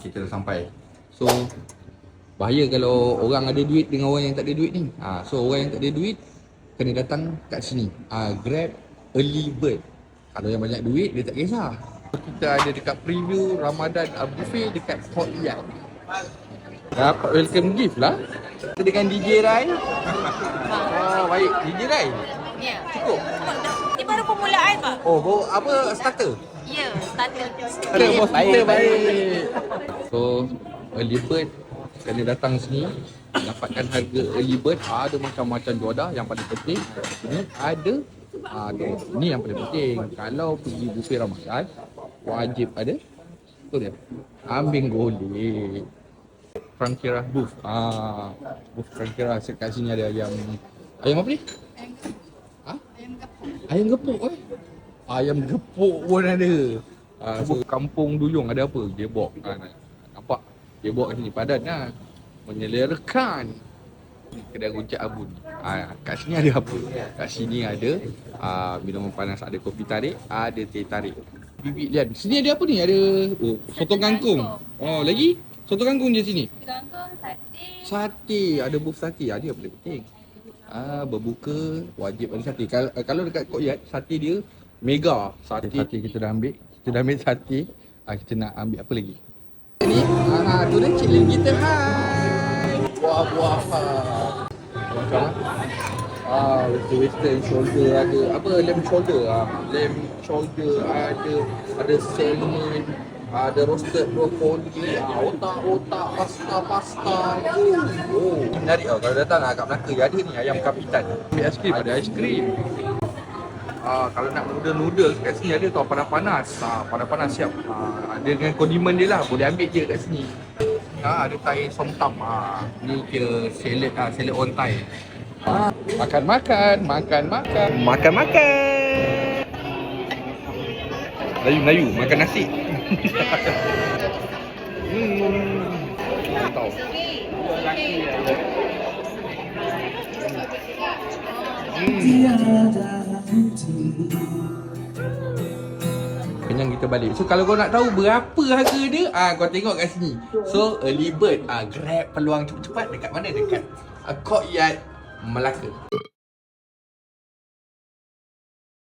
kita dah sampai. So bahaya kalau orang ada duit dengan orang yang tak ada duit ni. So orang yang tak ada duit kena datang kat sini. Grab early bird. Kalau yang banyak duit dia tak kisah. Kita ada dekat preview Ramadan buffet dekat Courtyard. Dapat welcome gift lah. Kita dengan DJ Rai. Baik. DJ Rai. Ya. Cukup. Ini baru permulaan, Pak. Oh, baru apa starter? Ya, starter. Ada bos kita baik. So early bird kena datang sini dapatkan harga early bird. Ada macam-macam jodoh. Yang paling penting ini ada ni yang paling penting. Kalau pergi buffet Ramadan wajib ada tu dia ambing golek Frankira booth. Booth Frankira kat sini ada ayam apa ni? Ayam gepuk ayam gepuk pun ada. So kampung Duyung ada apa? Gebok. Nampak? Gebok kat sini padan lah. Menyelerakan. Kedai rujak abun. Kat sini ada apa? Kat sini ada minuman panas, ada kopi tarik, ada teh tarik. Bibik lihat. Sini ada apa ni? Ada sotong kangkung. Lagi? Sotong kangkung je sini. Kangkung, sate. Sate, ada booth sate. Ada yang paling penting. Berbuka wajib ada sate. Kalau dekat Courtyard, sate dia mega. Sate kita dah ambil. Kita dah ambil sate. Kita nak ambil apa lagi? Ni, tu dah cik lagi kita. Hai. Buah-buah. Macam western shoulder ada. Apa lamb shoulder? Lamb shoulder ada salmon, ada roasted broccoli, otak-otak, pasta. Menarik tau kalau datang kat Melaka ada ni ayam kapitan. Ambil aiskrim, ada aiskrim. Kalau nak noodle kat sini ada tau panas-panas. Panas-panas siap. Ada dengan kondimen dia lah, boleh ambil je kat sini. Ada Thai som tam. Ni kira salad on Thai. Makan. Melayu, makan nasi. Tahu. Kenyang kita balik. So kalau kau nak tahu berapa harga dia, kau tengok kat sini. So early bird, grab peluang cepat-cepat dekat mana? Dekat Courtyard Melaka.